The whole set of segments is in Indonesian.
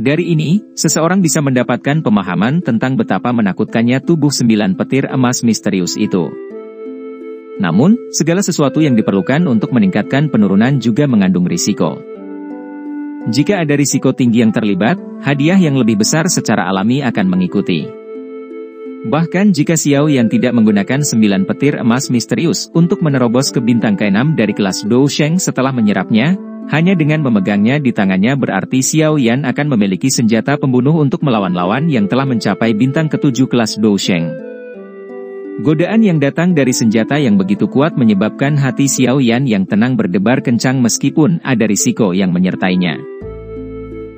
Dari ini, seseorang bisa mendapatkan pemahaman tentang betapa menakutkannya tubuh 9 petir emas misterius itu. Namun, segala sesuatu yang diperlukan untuk meningkatkan penurunan juga mengandung risiko. Jika ada risiko tinggi yang terlibat, hadiah yang lebih besar secara alami akan mengikuti. Bahkan jika Xiao Yan tidak menggunakan 9 petir emas misterius untuk menerobos ke bintang ke-6 dari kelas Dou Sheng setelah menyerapnya, hanya dengan memegangnya di tangannya berarti Xiao Yan akan memiliki senjata pembunuh untuk melawan lawan yang telah mencapai bintang ke-7 kelas Dou Sheng. Godaan yang datang dari senjata yang begitu kuat menyebabkan hati Xiao Yan yang tenang berdebar kencang meskipun ada risiko yang menyertainya.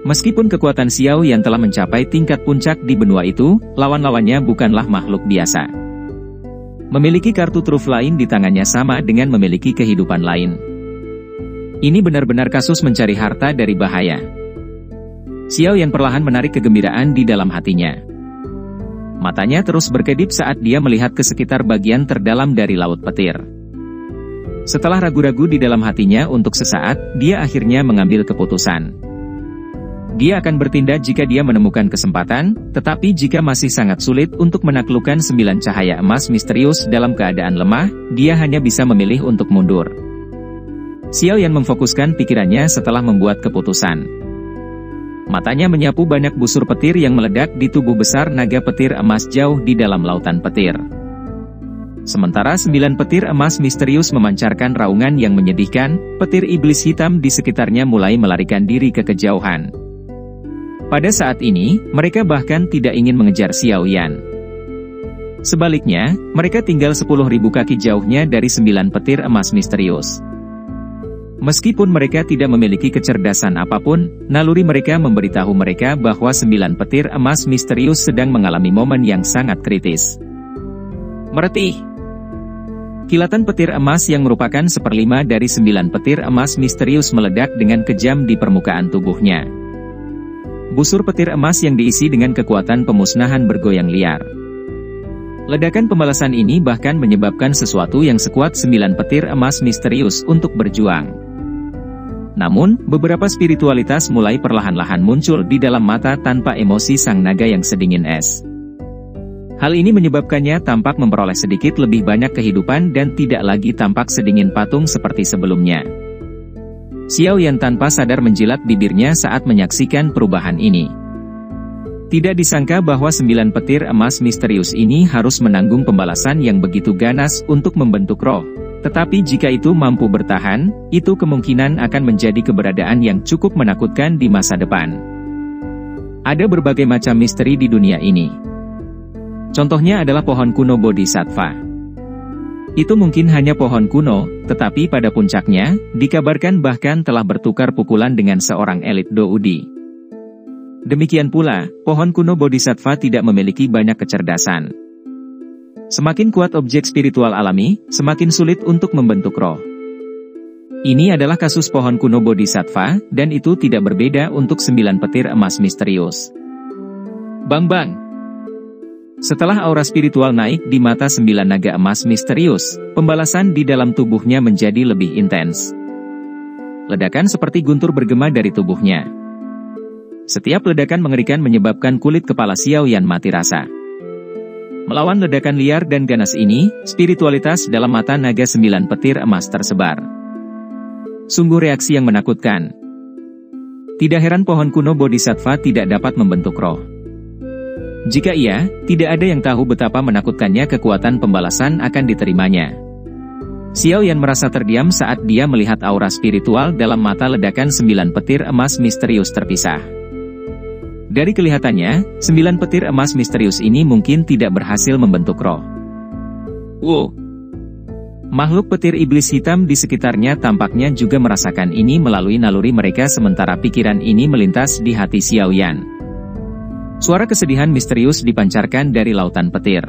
Meskipun kekuatan Xiao Yan telah mencapai tingkat puncak di benua itu, lawan-lawannya bukanlah makhluk biasa. Memiliki kartu truf lain di tangannya sama dengan memiliki kehidupan lain. Ini benar-benar kasus mencari harta dari bahaya. Xiao Yan perlahan menarik kegembiraan di dalam hatinya. Matanya terus berkedip saat dia melihat ke sekitar bagian terdalam dari Laut Petir. Setelah ragu-ragu di dalam hatinya untuk sesaat, dia akhirnya mengambil keputusan. Dia akan bertindak jika dia menemukan kesempatan, tetapi jika masih sangat sulit untuk menaklukkan 9 cahaya emas misterius dalam keadaan lemah, dia hanya bisa memilih untuk mundur. Xiao Yan memfokuskan pikirannya setelah membuat keputusan. Matanya menyapu banyak busur petir yang meledak di tubuh besar naga petir emas jauh di dalam lautan petir. Sementara 9 petir emas misterius memancarkan raungan yang menyedihkan, petir iblis hitam di sekitarnya mulai melarikan diri ke kejauhan. Pada saat ini, mereka bahkan tidak ingin mengejar Xiao Yan. Sebaliknya, mereka tinggal 10.000 kaki jauhnya dari 9 petir emas misterius. Meskipun mereka tidak memiliki kecerdasan apapun, naluri mereka memberitahu mereka bahwa 9 petir emas misterius sedang mengalami momen yang sangat kritis. Meretih! Kilatan petir emas yang merupakan 1/5 dari 9 petir emas misterius meledak dengan kejam di permukaan tubuhnya. Busur petir emas yang diisi dengan kekuatan pemusnahan bergoyang liar. Ledakan pembalasan ini bahkan menyebabkan sesuatu yang sekuat 9 petir emas misterius untuk berjuang. Namun, beberapa spiritualitas mulai perlahan-lahan muncul di dalam mata tanpa emosi sang naga yang sedingin es. Hal ini menyebabkannya tampak memperoleh sedikit lebih banyak kehidupan dan tidak lagi tampak sedingin patung seperti sebelumnya. Xiao Yan tanpa sadar menjilat bibirnya saat menyaksikan perubahan ini. Tidak disangka bahwa 9 petir emas misterius ini harus menanggung pembalasan yang begitu ganas untuk membentuk roh. Tetapi jika itu mampu bertahan, itu kemungkinan akan menjadi keberadaan yang cukup menakutkan di masa depan. Ada berbagai macam misteri di dunia ini. Contohnya adalah pohon kuno Bodhisattva. Itu mungkin hanya pohon kuno, tetapi pada puncaknya, dikabarkan bahkan telah bertukar pukulan dengan seorang elit Doudi. Demikian pula, pohon kuno Bodhisattva tidak memiliki banyak kecerdasan. Semakin kuat objek spiritual alami, semakin sulit untuk membentuk roh. Ini adalah kasus pohon kuno Bodhisattva, dan itu tidak berbeda untuk 9 petir emas misterius. Bang! Setelah aura spiritual naik di mata 9 naga emas misterius, pembalasan di dalam tubuhnya menjadi lebih intens. Ledakan seperti guntur bergema dari tubuhnya. Setiap ledakan mengerikan menyebabkan kulit kepala Xiao Yan mati rasa. Melawan ledakan liar dan ganas ini, spiritualitas dalam mata naga 9 petir emas tersebar. Sungguh reaksi yang menakutkan. Tidak heran pohon kuno Bodhisattva tidak dapat membentuk roh. Jika iya, tidak ada yang tahu betapa menakutkannya kekuatan pembalasan akan diterimanya. Xiao Yan merasa terdiam saat dia melihat aura spiritual dalam mata ledakan 9 petir emas misterius terpisah. Dari kelihatannya, 9 petir emas misterius ini mungkin tidak berhasil membentuk roh. Wow! Makhluk petir iblis hitam di sekitarnya tampaknya juga merasakan ini melalui naluri mereka sementara pikiran ini melintas di hati Xiao Yan. Suara kesedihan misterius dipancarkan dari lautan petir.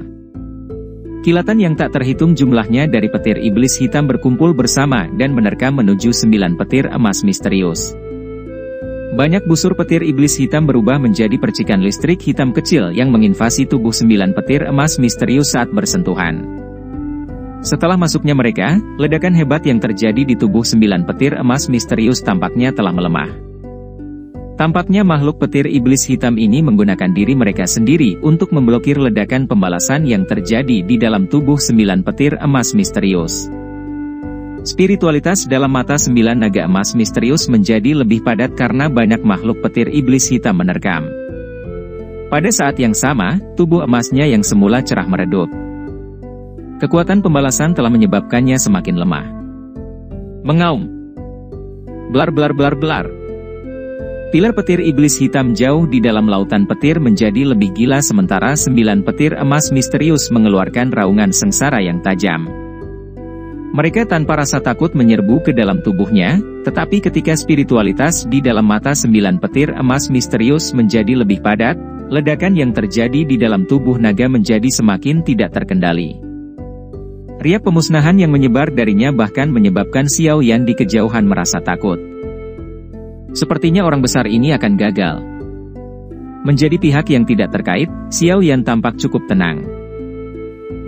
Kilatan yang tak terhitung jumlahnya dari petir iblis hitam berkumpul bersama dan menerkam menuju 9 petir emas misterius. Banyak busur petir iblis hitam berubah menjadi percikan listrik hitam kecil yang menginvasi tubuh 9 petir emas misterius saat bersentuhan. Setelah masuknya mereka, ledakan hebat yang terjadi di tubuh 9 petir emas misterius tampaknya telah melemah. Tampaknya makhluk petir iblis hitam ini menggunakan diri mereka sendiri untuk memblokir ledakan pembalasan yang terjadi di dalam tubuh 9 petir emas misterius. Spiritualitas dalam mata 9 naga emas misterius menjadi lebih padat karena banyak makhluk petir iblis hitam menerkam. Pada saat yang sama, tubuh emasnya yang semula cerah meredup. Kekuatan pembalasan telah menyebabkannya semakin lemah. Mengaum. Blar blar blar blar. Pilar petir iblis hitam jauh di dalam lautan petir menjadi lebih gila sementara 9 petir emas misterius mengeluarkan raungan sengsara yang tajam. Mereka tanpa rasa takut menyerbu ke dalam tubuhnya, tetapi ketika spiritualitas di dalam mata 9 petir emas misterius menjadi lebih padat, ledakan yang terjadi di dalam tubuh naga menjadi semakin tidak terkendali. Riak pemusnahan yang menyebar darinya bahkan menyebabkan Xiao Yan di kejauhan merasa takut. Sepertinya orang besar ini akan gagal. Menjadi pihak yang tidak terkait, Xiao Yan tampak cukup tenang.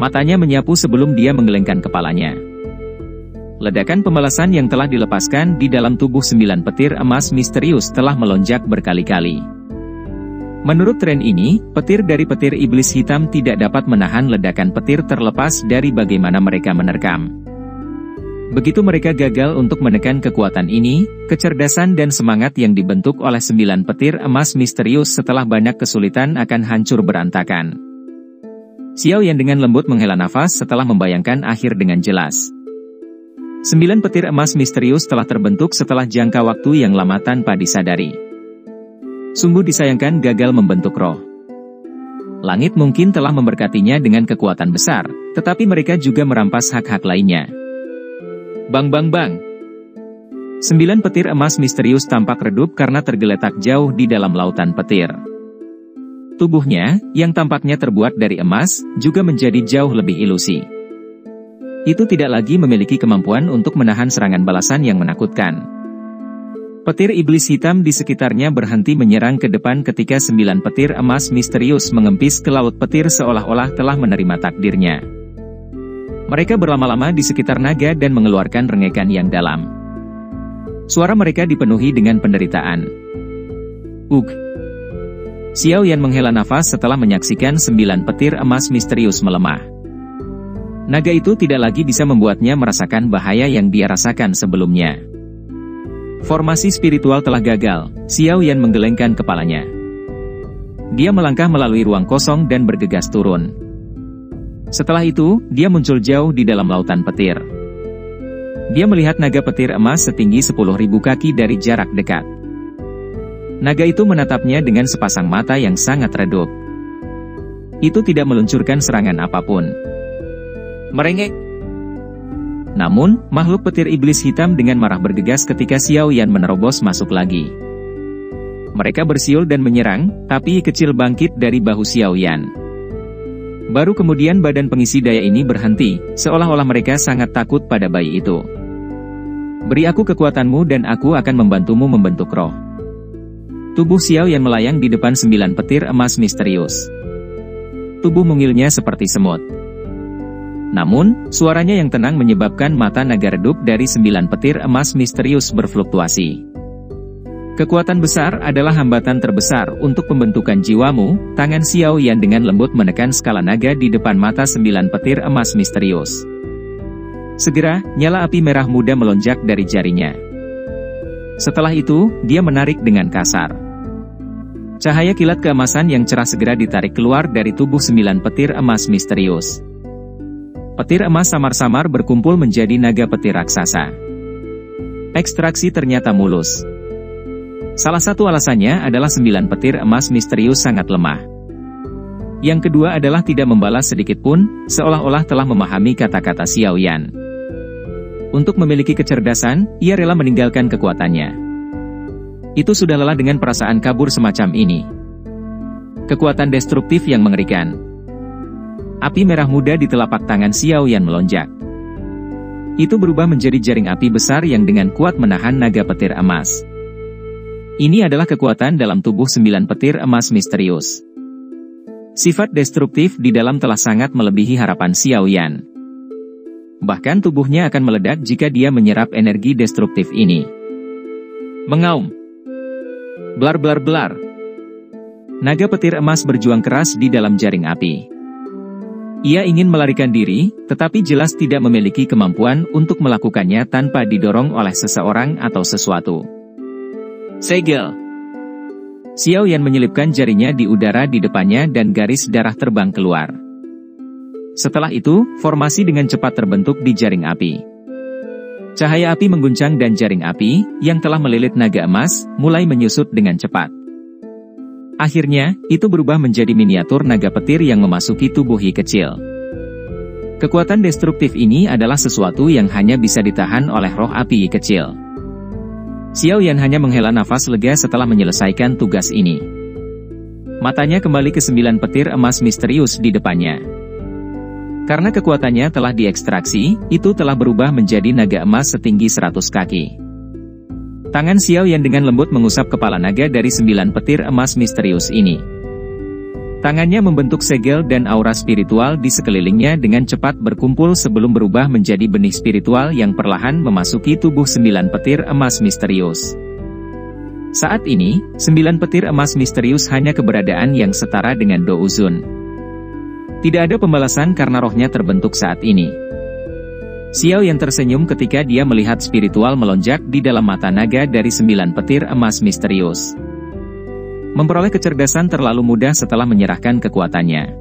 Matanya menyapu sebelum dia menggelengkan kepalanya. Ledakan pembalasan yang telah dilepaskan di dalam tubuh 9 petir emas misterius telah melonjak berkali-kali. Menurut tren ini, petir dari petir iblis hitam tidak dapat menahan ledakan petir terlepas dari bagaimana mereka menerkam. Begitu mereka gagal untuk menekan kekuatan ini, kecerdasan dan semangat yang dibentuk oleh 9 petir emas misterius setelah banyak kesulitan akan hancur berantakan. Xiao Yan dengan lembut menghela nafas setelah membayangkan akhir dengan jelas. 9 petir emas misterius telah terbentuk setelah jangka waktu yang lama tanpa disadari. Sungguh disayangkan gagal membentuk roh. Langit mungkin telah memberkatinya dengan kekuatan besar, tetapi mereka juga merampas hak-hak lainnya. Bang bang bang. 9 petir emas misterius tampak redup karena tergeletak jauh di dalam lautan petir. Tubuhnya, yang tampaknya terbuat dari emas, juga menjadi jauh lebih ilusi. Itu tidak lagi memiliki kemampuan untuk menahan serangan balasan yang menakutkan. Petir iblis hitam di sekitarnya berhenti menyerang ke depan ketika 9 petir emas misterius mengempis ke laut petir seolah-olah telah menerima takdirnya. Mereka berlama-lama di sekitar naga dan mengeluarkan rengekan yang dalam. Suara mereka dipenuhi dengan penderitaan. Xiao Yan menghela nafas setelah menyaksikan 9 petir emas misterius melemah. Naga itu tidak lagi bisa membuatnya merasakan bahaya yang dia rasakan sebelumnya. Formasi spiritual telah gagal, Xiao Yan menggelengkan kepalanya. Dia melangkah melalui ruang kosong dan bergegas turun. Setelah itu, dia muncul jauh di dalam lautan petir. Dia melihat naga petir emas setinggi 10.000 kaki dari jarak dekat. Naga itu menatapnya dengan sepasang mata yang sangat redup. Itu tidak meluncurkan serangan apapun. Merengek. Namun, makhluk petir iblis hitam dengan marah bergegas ketika Xiao Yan menerobos masuk lagi. Mereka bersiul dan menyerang, tapi kecil bangkit dari bahu Xiao Yan. Baru kemudian badan pengisi daya ini berhenti, seolah-olah mereka sangat takut pada bayi itu. Beri aku kekuatanmu dan aku akan membantumu membentuk roh. Tubuh Xiao Yan melayang di depan 9 petir emas misterius. Tubuh mungilnya seperti semut. Namun, suaranya yang tenang menyebabkan mata naga redup dari 9 petir emas misterius berfluktuasi. Kekuatan besar adalah hambatan terbesar untuk pembentukan jiwamu, tangan Xiao Yan dengan lembut menekan skala naga di depan mata 9 petir emas misterius. Segera, nyala api merah muda melonjak dari jarinya. Setelah itu, dia menarik dengan kasar. Cahaya kilat keemasan yang cerah segera ditarik keluar dari tubuh 9 petir emas misterius. Petir emas samar-samar berkumpul menjadi naga petir raksasa. Ekstraksi ternyata mulus. Salah satu alasannya adalah 9 petir emas misterius sangat lemah. Yang kedua adalah tidak membalas sedikit pun, seolah-olah telah memahami kata-kata Xiao Yan. Untuk memiliki kecerdasan, ia rela meninggalkan kekuatannya. Itu sudah lelah dengan perasaan kabur semacam ini. Kekuatan destruktif yang mengerikan. Api merah muda di telapak tangan Xiao Yan melonjak. Itu berubah menjadi jaring api besar yang dengan kuat menahan naga petir emas. Ini adalah kekuatan dalam tubuh 9 petir emas misterius. Sifat destruktif di dalam telah sangat melebihi harapan Xiao Yan. Bahkan tubuhnya akan meledak jika dia menyerap energi destruktif ini. Mengaum. Blar blar blar. Naga petir emas berjuang keras di dalam jaring api. Ia ingin melarikan diri, tetapi jelas tidak memiliki kemampuan untuk melakukannya tanpa didorong oleh seseorang atau sesuatu. Segel. Xiao Yan menyelipkan jarinya di udara di depannya dan garis darah terbang keluar. Setelah itu, formasi dengan cepat terbentuk di jaring api. Cahaya api mengguncang dan jaring api, yang telah melilit naga emas, mulai menyusut dengan cepat. Akhirnya, itu berubah menjadi miniatur naga petir yang memasuki tubuh Yi kecil. Kekuatan destruktif ini adalah sesuatu yang hanya bisa ditahan oleh roh api Yi kecil. Xiao Yan hanya menghela nafas lega setelah menyelesaikan tugas ini. Matanya kembali ke 9 petir emas misterius di depannya. Karena kekuatannya telah diekstraksi, itu telah berubah menjadi naga emas setinggi 100 kaki. Tangan Xiao Yan dengan lembut mengusap kepala naga dari 9 petir emas misterius ini. Tangannya membentuk segel dan aura spiritual di sekelilingnya dengan cepat berkumpul sebelum berubah menjadi benih spiritual yang perlahan memasuki tubuh 9 petir emas misterius. Saat ini, 9 petir emas misterius hanya keberadaan yang setara dengan Do Uzun. Tidak ada pembalasan karena rohnya terbentuk saat ini. Xiao Yan tersenyum ketika dia melihat spiritual melonjak di dalam mata naga dari 9 petir emas misterius. Memperoleh kecerdasan terlalu mudah setelah menyerahkan kekuatannya.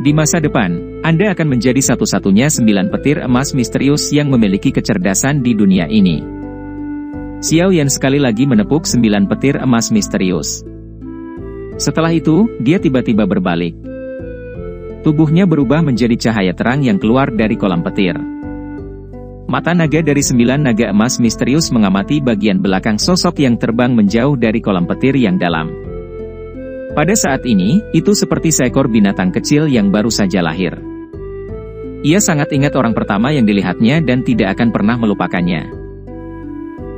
Di masa depan, Anda akan menjadi satu-satunya 9 petir emas misterius yang memiliki kecerdasan di dunia ini. Xiao Yan sekali lagi menepuk 9 petir emas misterius. Setelah itu, dia tiba-tiba berbalik. Tubuhnya berubah menjadi cahaya terang yang keluar dari kolam petir. Mata naga dari 9 naga emas misterius mengamati bagian belakang sosok yang terbang menjauh dari kolam petir yang dalam. Pada saat ini, itu seperti seekor binatang kecil yang baru saja lahir. Ia sangat ingat orang pertama yang dilihatnya dan tidak akan pernah melupakannya.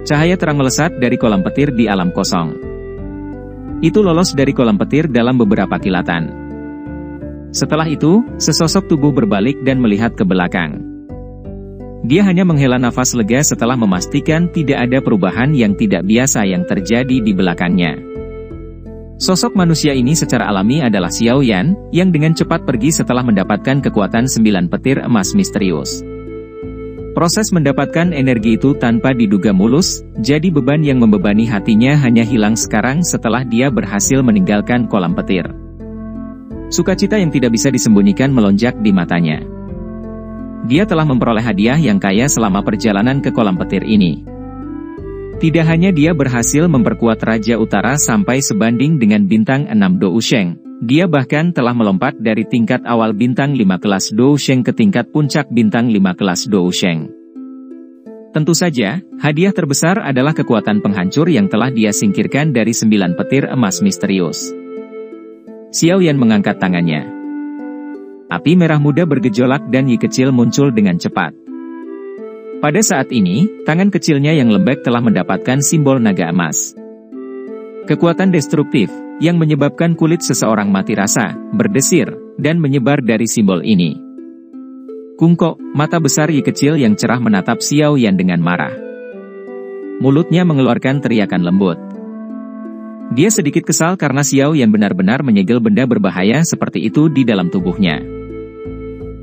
Cahaya terang melesat dari kolam petir di alam kosong. Itu lolos dari kolam petir dalam beberapa kilatan. Setelah itu, sesosok tubuh berbalik dan melihat ke belakang. Dia hanya menghela nafas lega setelah memastikan tidak ada perubahan yang tidak biasa yang terjadi di belakangnya. Sosok manusia ini secara alami adalah Xiao Yan, yang dengan cepat pergi setelah mendapatkan kekuatan 9 petir emas misterius. Proses mendapatkan energi itu tanpa diduga mulus, jadi beban yang membebani hatinya hanya hilang sekarang setelah dia berhasil meninggalkan kolam petir. Sukacita yang tidak bisa disembunyikan melonjak di matanya. Dia telah memperoleh hadiah yang kaya selama perjalanan ke kolam petir ini. Tidak hanya dia berhasil memperkuat Raja Utara sampai sebanding dengan bintang 6 Dou Sheng, dia bahkan telah melompat dari tingkat awal bintang 5 kelas Dou Sheng ke tingkat puncak bintang 5 kelas Dou Sheng. Tentu saja, hadiah terbesar adalah kekuatan penghancur yang telah dia singkirkan dari 9 petir emas misterius. Xiao Yan mengangkat tangannya. Api merah muda bergejolak dan Yi kecil muncul dengan cepat. Pada saat ini, tangan kecilnya yang lembek telah mendapatkan simbol naga emas. Kekuatan destruktif, yang menyebabkan kulit seseorang mati rasa, berdesir, dan menyebar dari simbol ini. Kungkok, mata besar Yi kecil yang cerah menatap Xiao Yan dengan marah. Mulutnya mengeluarkan teriakan lembut. Dia sedikit kesal karena Xiao Yan benar-benar menyegel benda berbahaya seperti itu di dalam tubuhnya.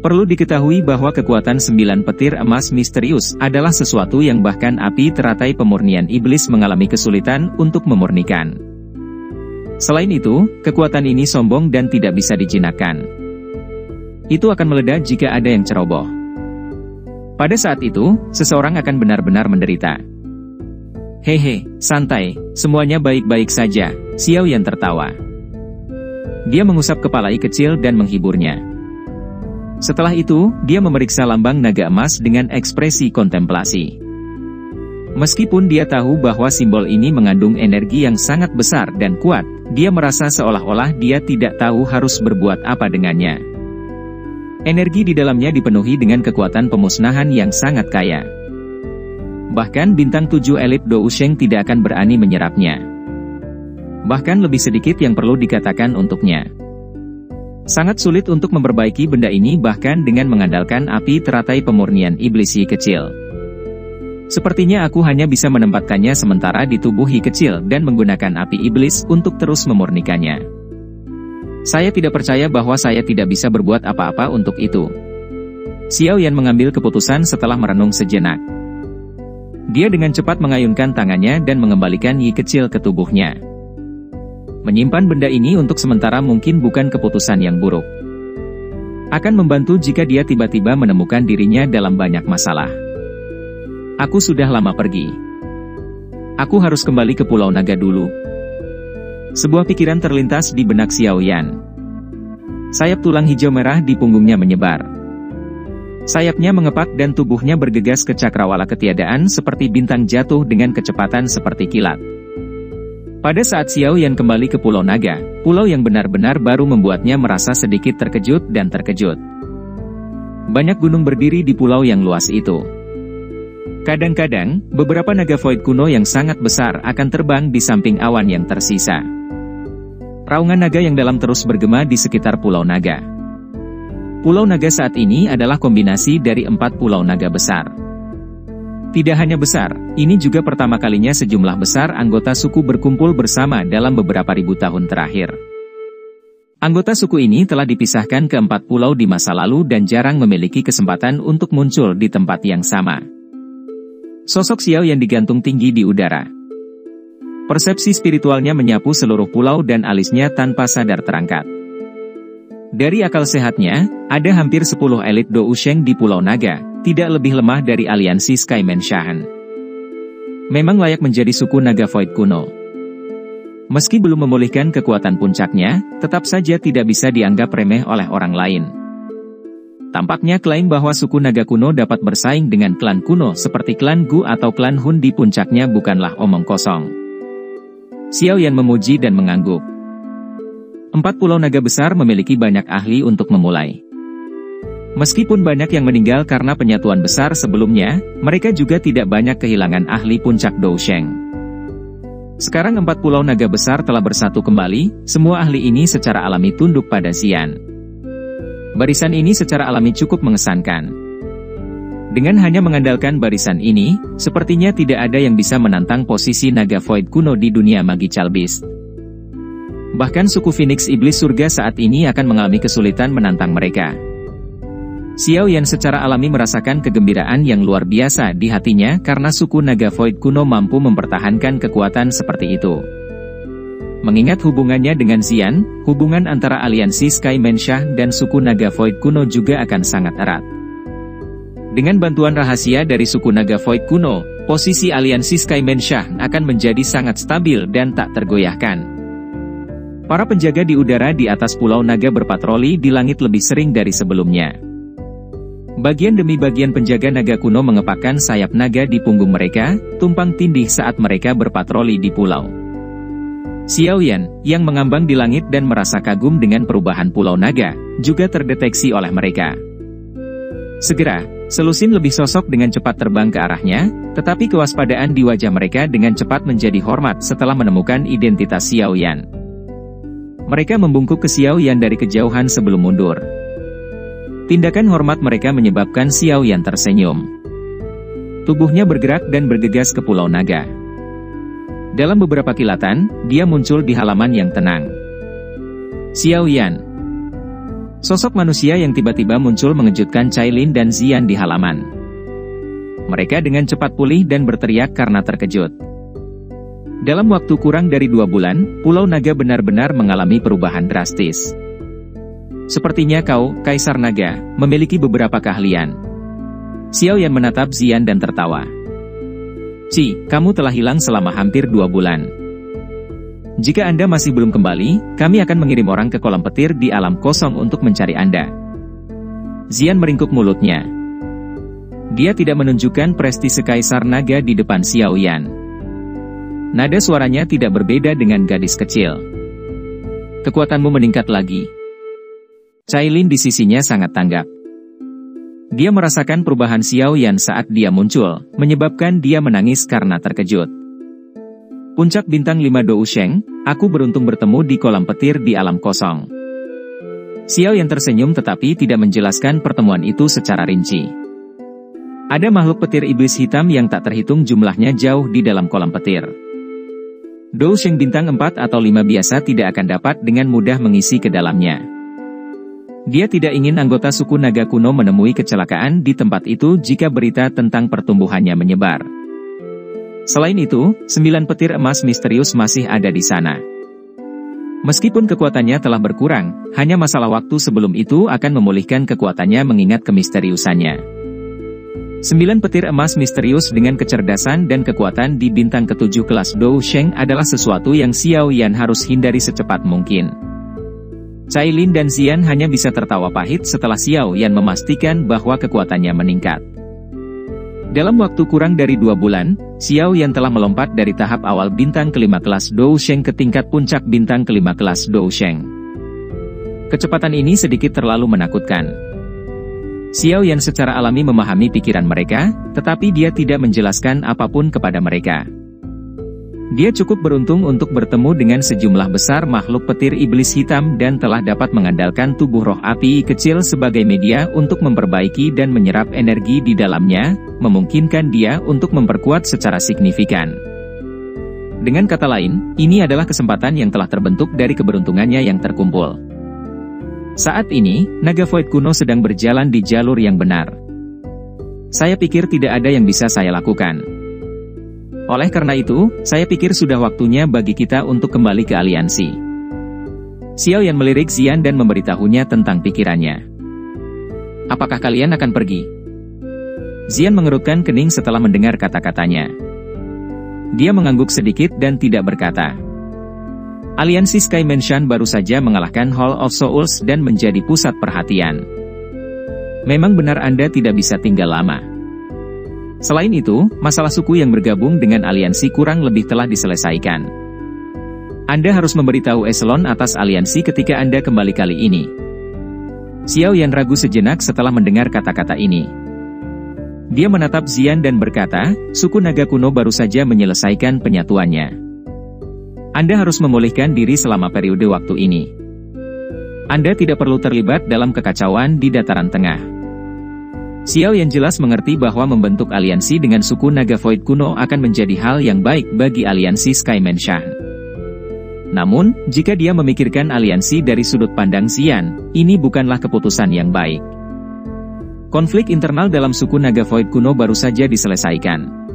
Perlu diketahui bahwa kekuatan 9 petir emas misterius adalah sesuatu yang bahkan api teratai pemurnian iblis mengalami kesulitan untuk memurnikan. Selain itu, kekuatan ini sombong dan tidak bisa dijinakkan. Itu akan meledak jika ada yang ceroboh. Pada saat itu, seseorang akan benar-benar menderita. Hehe, santai, semuanya baik-baik saja, Xiao Yan tertawa. Dia mengusap kepala Yi kecil dan menghiburnya. Setelah itu, dia memeriksa lambang naga emas dengan ekspresi kontemplasi. Meskipun dia tahu bahwa simbol ini mengandung energi yang sangat besar dan kuat, dia merasa seolah-olah dia tidak tahu harus berbuat apa dengannya. Energi di dalamnya dipenuhi dengan kekuatan pemusnahan yang sangat kaya. Bahkan bintang 7 elit Dou Sheng tidak akan berani menyerapnya. Bahkan lebih sedikit yang perlu dikatakan untuknya. Sangat sulit untuk memperbaiki benda ini bahkan dengan mengandalkan api teratai pemurnian iblis Yi kecil. Sepertinya aku hanya bisa menempatkannya sementara di tubuh Hi kecil dan menggunakan api iblis untuk terus memurnikannya. Saya tidak percaya bahwa saya tidak bisa berbuat apa-apa untuk itu. Xiao Yan mengambil keputusan setelah merenung sejenak. Dia dengan cepat mengayunkan tangannya dan mengembalikan Yi kecil ke tubuhnya. Menyimpan benda ini untuk sementara mungkin bukan keputusan yang buruk. Akan membantu jika dia tiba-tiba menemukan dirinya dalam banyak masalah. Aku sudah lama pergi. Aku harus kembali ke Pulau Naga dulu. Sebuah pikiran terlintas di benak Xiao Yan. Sayap tulang hijau merah di punggungnya menyebar. Sayapnya mengepak dan tubuhnya bergegas ke cakrawala ketiadaan seperti bintang jatuh dengan kecepatan seperti kilat. Pada saat Xiao Yan kembali ke Pulau Naga, pulau yang benar-benar baru membuatnya merasa sedikit terkejut dan terkejut. Banyak gunung berdiri di pulau yang luas itu. Kadang-kadang, beberapa naga void kuno yang sangat besar akan terbang di samping awan yang tersisa. Raungan naga yang dalam terus bergema di sekitar Pulau Naga. Pulau Naga saat ini adalah kombinasi dari 4 pulau naga besar. Tidak hanya besar, ini juga pertama kalinya sejumlah besar anggota suku berkumpul bersama dalam beberapa ribu tahun terakhir. Anggota suku ini telah dipisahkan ke 4 pulau di masa lalu dan jarang memiliki kesempatan untuk muncul di tempat yang sama. Sosok Xiao yang digantung tinggi di udara. Persepsi spiritualnya menyapu seluruh pulau dan alisnya tanpa sadar terangkat. Dari akal sehatnya, ada hampir 10 elit Dou Sheng di Pulau Naga, tidak lebih lemah dari aliansi Skyman Shahan. Memang layak menjadi suku naga void kuno. Meski belum memulihkan kekuatan puncaknya, tetap saja tidak bisa dianggap remeh oleh orang lain. Tampaknya klaim bahwa suku naga kuno dapat bersaing dengan klan kuno seperti klan Gu atau klan Hun di puncaknya bukanlah omong kosong. Xiao Yan memuji dan mengangguk. 4 pulau naga besar memiliki banyak ahli untuk memulai. Meskipun banyak yang meninggal karena penyatuan besar sebelumnya, mereka juga tidak banyak kehilangan ahli puncak Dou Sheng. Sekarang 4 pulau naga besar telah bersatu kembali, semua ahli ini secara alami tunduk pada Xian. Barisan ini secara alami cukup mengesankan. Dengan hanya mengandalkan barisan ini, sepertinya tidak ada yang bisa menantang posisi naga void kuno di dunia Magical Beast. Bahkan suku Phoenix Iblis Surga saat ini akan mengalami kesulitan menantang mereka. Xiao Yan secara alami merasakan kegembiraan yang luar biasa di hatinya karena suku naga void kuno mampu mempertahankan kekuatan seperti itu. Mengingat hubungannya dengan Xian, hubungan antara aliansi Skyman Shah dan suku naga void kuno juga akan sangat erat. Dengan bantuan rahasia dari suku naga void kuno, posisi aliansi Skyman Shah akan menjadi sangat stabil dan tak tergoyahkan. Para penjaga di udara di atas Pulau Naga berpatroli di langit lebih sering dari sebelumnya. Bagian demi bagian penjaga naga kuno mengepakkan sayap naga di punggung mereka, tumpang tindih saat mereka berpatroli di pulau. Xiao Yan, yang mengambang di langit dan merasa kagum dengan perubahan Pulau Naga, juga terdeteksi oleh mereka. Segera, selusin lebih sosok dengan cepat terbang ke arahnya, tetapi kewaspadaan di wajah mereka dengan cepat menjadi hormat setelah menemukan identitas Xiao Yan. Mereka membungkuk ke Xiao Yan dari kejauhan sebelum mundur. Tindakan hormat mereka menyebabkan Xiao Yan tersenyum. Tubuhnya bergerak dan bergegas ke Pulau Naga. Dalam beberapa kilatan, dia muncul di halaman yang tenang. Xiao Yan. Sosok manusia yang tiba-tiba muncul mengejutkan Cailin dan Xian di halaman. Mereka dengan cepat pulih dan berteriak karena terkejut. Dalam waktu kurang dari 2 bulan, Pulau Naga benar-benar mengalami perubahan drastis. Sepertinya kau, Kaisar Naga, memiliki beberapa keahlian. Xiao Yan menatap Xian dan tertawa. Ci, kamu telah hilang selama hampir 2 bulan. Jika Anda masih belum kembali, kami akan mengirim orang ke kolam petir di alam kosong untuk mencari Anda. Xian meringkuk mulutnya. Dia tidak menunjukkan prestise Kaisar Naga di depan Xiao Yan. Nada suaranya tidak berbeda dengan gadis kecil. Kekuatanmu meningkat lagi. Cailin di sisinya sangat tanggap. Dia merasakan perubahan Xiao Yan saat dia muncul, menyebabkan dia menangis karena terkejut. Puncak bintang 5 Dou Sheng, aku beruntung bertemu di kolam petir di alam kosong. Xiao Yan tersenyum tetapi tidak menjelaskan pertemuan itu secara rinci. Ada makhluk petir iblis hitam yang tak terhitung jumlahnya jauh di dalam kolam petir. Dou Sheng bintang 4 atau 5 biasa tidak akan dapat dengan mudah mengisi ke dalamnya. Dia tidak ingin anggota suku naga kuno menemui kecelakaan di tempat itu jika berita tentang pertumbuhannya menyebar. Selain itu, 9 petir emas misterius masih ada di sana. Meskipun kekuatannya telah berkurang, hanya masalah waktu sebelum itu akan memulihkan kekuatannya mengingat kemisteriusannya. 9 petir emas misterius dengan kecerdasan dan kekuatan di bintang ke-7 kelas Dou Sheng adalah sesuatu yang Xiao Yan harus hindari secepat mungkin. Cai Lin dan Xian hanya bisa tertawa pahit setelah Xiao Yan memastikan bahwa kekuatannya meningkat. Dalam waktu kurang dari 2 bulan, Xiao Yan telah melompat dari tahap awal bintang ke-5 kelas Dou Sheng ke tingkat puncak bintang ke-5 kelas Dou Sheng. Kecepatan ini sedikit terlalu menakutkan. Xiao Yan secara alami memahami pikiran mereka, tetapi dia tidak menjelaskan apapun kepada mereka. Dia cukup beruntung untuk bertemu dengan sejumlah besar makhluk petir iblis hitam dan telah dapat mengandalkan tubuh roh api kecil sebagai media untuk memperbaiki dan menyerap energi di dalamnya, memungkinkan dia untuk memperkuat secara signifikan. Dengan kata lain, ini adalah kesempatan yang telah terbentuk dari keberuntungannya yang terkumpul. Saat ini, naga void kuno sedang berjalan di jalur yang benar. Saya pikir tidak ada yang bisa saya lakukan. Oleh karena itu, saya pikir sudah waktunya bagi kita untuk kembali ke aliansi. Xiao Yan melirik Xian dan memberitahunya tentang pikirannya. Apakah kalian akan pergi? Xian mengerutkan kening setelah mendengar kata-katanya. Dia mengangguk sedikit dan tidak berkata. Aliansi Sky Mansion baru saja mengalahkan Hall of Souls dan menjadi pusat perhatian. Memang benar Anda tidak bisa tinggal lama. Selain itu, masalah suku yang bergabung dengan aliansi kurang lebih telah diselesaikan. Anda harus memberitahu eselon atas aliansi ketika Anda kembali kali ini. Xiao Yan ragu sejenak setelah mendengar kata-kata ini. Dia menatap Xian dan berkata, suku naga kuno baru saja menyelesaikan penyatuannya. Anda harus memulihkan diri selama periode waktu ini. Anda tidak perlu terlibat dalam kekacauan di dataran tengah. Xiao Yan jelas mengerti bahwa membentuk aliansi dengan suku naga void kuno akan menjadi hal yang baik bagi aliansi Sky Mansion. Namun, jika dia memikirkan aliansi dari sudut pandang Xian, ini bukanlah keputusan yang baik. Konflik internal dalam suku naga void kuno baru saja diselesaikan.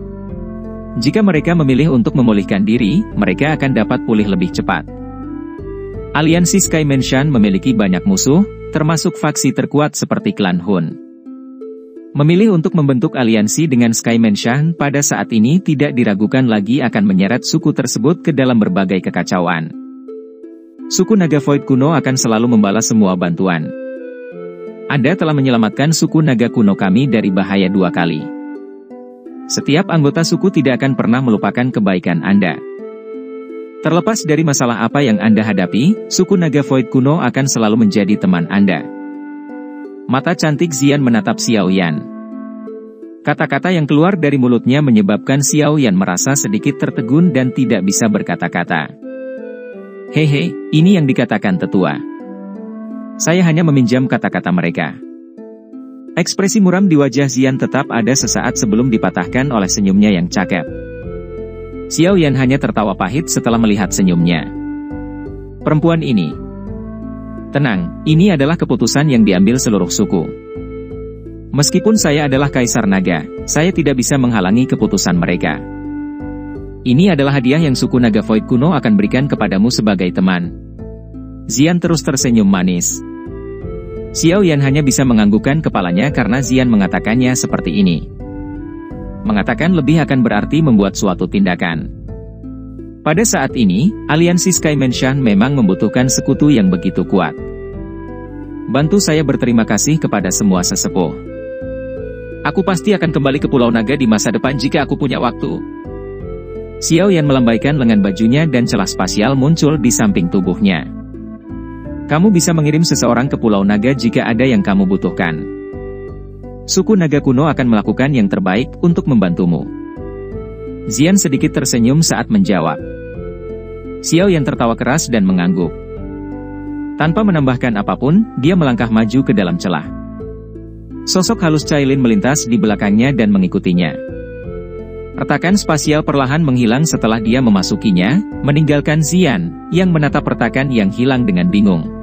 Jika mereka memilih untuk memulihkan diri, mereka akan dapat pulih lebih cepat. Aliansi Sky Mansion memiliki banyak musuh, termasuk faksi terkuat seperti klan Hun. Memilih untuk membentuk aliansi dengan Sky Mansion pada saat ini tidak diragukan lagi akan menyeret suku tersebut ke dalam berbagai kekacauan. Suku naga void kuno akan selalu membalas semua bantuan. Anda telah menyelamatkan suku naga kuno kami dari bahaya 2 kali. Setiap anggota suku tidak akan pernah melupakan kebaikan Anda. Terlepas dari masalah apa yang Anda hadapi, suku naga void kuno akan selalu menjadi teman Anda. Mata cantik Xian menatap Xiao Yan. Kata-kata yang keluar dari mulutnya menyebabkan Xiao Yan merasa sedikit tertegun dan tidak bisa berkata-kata. Hehe, ini yang dikatakan tetua. Saya hanya meminjam kata-kata mereka. Ekspresi muram di wajah Xian tetap ada sesaat sebelum dipatahkan oleh senyumnya yang cakep. Xiao Yan hanya tertawa pahit setelah melihat senyumnya. Perempuan ini. Tenang, ini adalah keputusan yang diambil seluruh suku. Meskipun saya adalah Kaisar Naga, saya tidak bisa menghalangi keputusan mereka. Ini adalah hadiah yang suku Naga Void kuno akan berikan kepadamu sebagai teman. Xian terus tersenyum manis. Xiao Yan hanya bisa menganggukkan kepalanya karena Xian mengatakannya seperti ini. Mengatakan lebih akan berarti membuat suatu tindakan. Pada saat ini, aliansi Sky Mansion memang membutuhkan sekutu yang begitu kuat. Bantu saya berterima kasih kepada semua sesepuh. Aku pasti akan kembali ke Pulau Naga di masa depan jika aku punya waktu. Xiao Yan melambaikan lengan bajunya dan celah spasial muncul di samping tubuhnya. Kamu bisa mengirim seseorang ke Pulau Naga jika ada yang kamu butuhkan. Suku Naga kuno akan melakukan yang terbaik untuk membantumu. Xian sedikit tersenyum saat menjawab. Xiao Yan tertawa keras dan mengangguk. Tanpa menambahkan apapun, dia melangkah maju ke dalam celah. Sosok halus Cailin melintas di belakangnya dan mengikutinya. Retakan spasial perlahan menghilang setelah dia memasukinya, meninggalkan Xian, yang menatap retakan yang hilang dengan bingung.